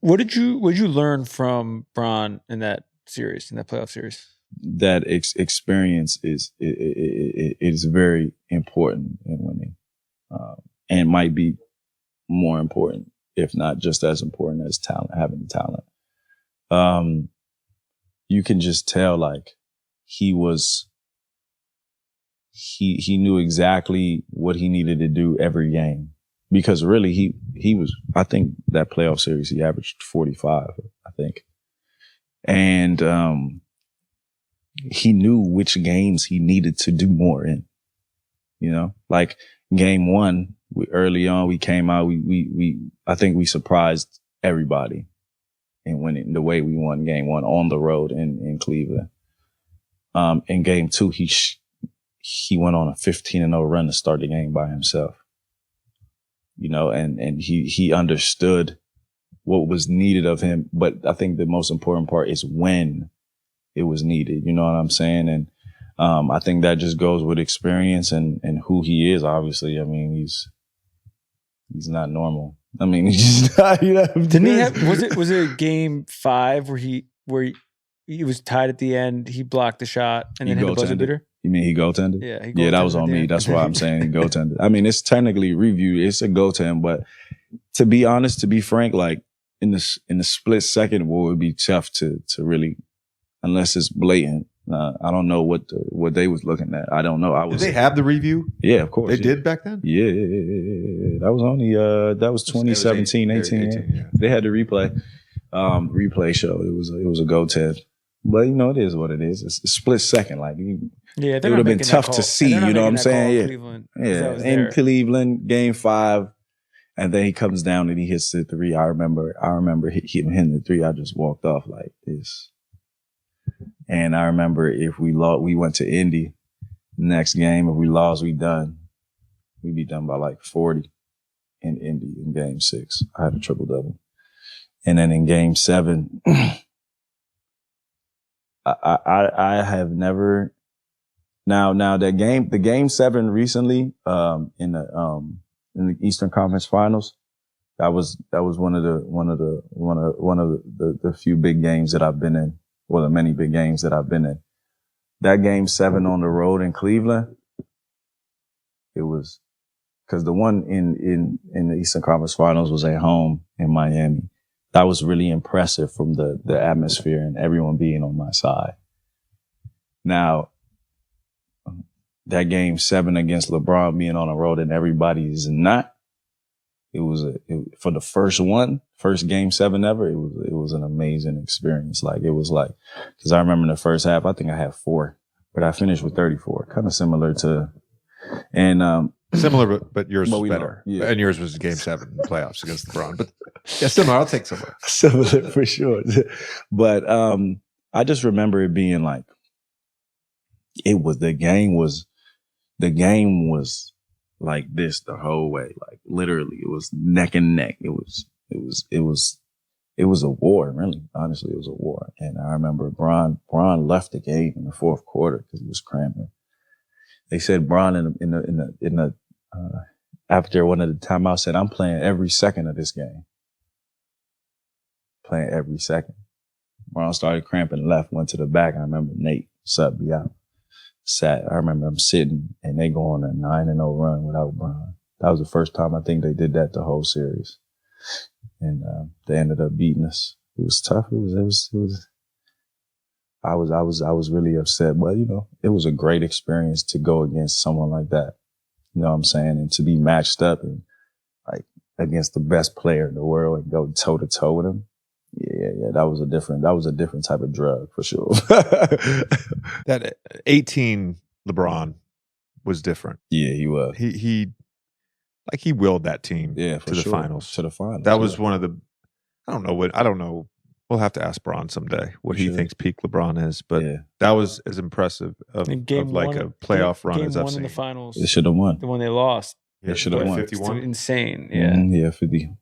What did you learn from Bron in that playoff series? That experience is very important in winning, and might be more important, if not just as important as talent, having talent. You can just tell, like, he knew exactly what he needed to do every game, because really he was, I think that playoff series, he averaged 45, I think. And, he knew which games he needed to do more in, like game one, early on, we came out, I think we surprised everybody in winning the way we won game one on the road in Cleveland. In game two, he went on a 15-0 run to start the game by himself, and he understood what was needed of him. But I think the most important part is when it was needed. You know what I'm saying? And I think that just goes with experience and who he is. Obviously, I mean, he's not normal. I mean, he's just not. Didn't he have? Was it game 5 where he was tied at the end? He blocked the shot and then hit the buzzer beater. You mean he goaltended? Yeah, that was on me. That's why I'm saying he goaltended. I mean, it's technically reviewed. It's a goaltend, but to be honest, to be frank, like in the split second, it would be tough to really, unless it's blatant. I don't know what they was looking at. I don't know. Did they have the review? Yeah, of course. They did back then? Yeah. That was only, that was 2017, 18. Yeah. They had the replay show. It was a goaltend. But, it is what it is. It's a split second. Like, it would have been tough to see, you know what I'm saying? Yeah. In Cleveland, game 5. And then he comes down and he hits the 3. I remember him hitting the 3. I just walked off like this. And I remember if we lost, we went to Indy. Next game, if we lost, we'd be done by like 40 in Indy in game 6. I had a triple-double. And then in game 7, I have never, now the game 7 recently, in the Eastern Conference Finals, that was one of the few big games that I've been in. Well, the many big games that I've been in. That game 7 on the road in Cleveland, it was, because the one in the Eastern Conference Finals was at home in Miami. That was really impressive from the atmosphere and everyone being on my side. Now, that game 7 against LeBron being on the road and everybody is not, for the first game 7 ever, it was an amazing experience. Like, it was like, because I remember in the first half, I think I had 4, but I finished with 34, kind of similar to, and, similar, but yours was know, better. yeah. And yours was game 7 in the playoffs against LeBron. But yeah, similar. I'll take similar. Similar for sure. But, I just remember it being like, the game was like this the whole way. Like, literally, it was neck and neck. It was a war, really. Honestly, it was a war. And I remember Bron left the game in the fourth quarter because he was cramping. They said Bron in the after one of the timeouts said, "I'm playing every second of this game. Playing every second." Bron started cramping, left, went to the back. I remember Nate subbed me out. I remember I'm sitting and they go on a 9-0 run without Bron. That was the first time I think they did that the whole series. And they ended up beating us. It was tough. I was really upset, but it was a great experience to go against someone like that. You know what I'm saying? And to be matched up and like against the best player in the world and go toe to toe with him. Yeah, that was a different type of drug for sure. That 18 LeBron was different. Yeah, he was. He willed that team to the finals. To the finals. That was one of the, I don't know. We'll have to ask Bron someday what he thinks peak LeBron is, but that was as impressive of like a playoff run as I've seen. In the finals. They should have won. The one they lost. They should have won. 51. Insane. Yeah. 50.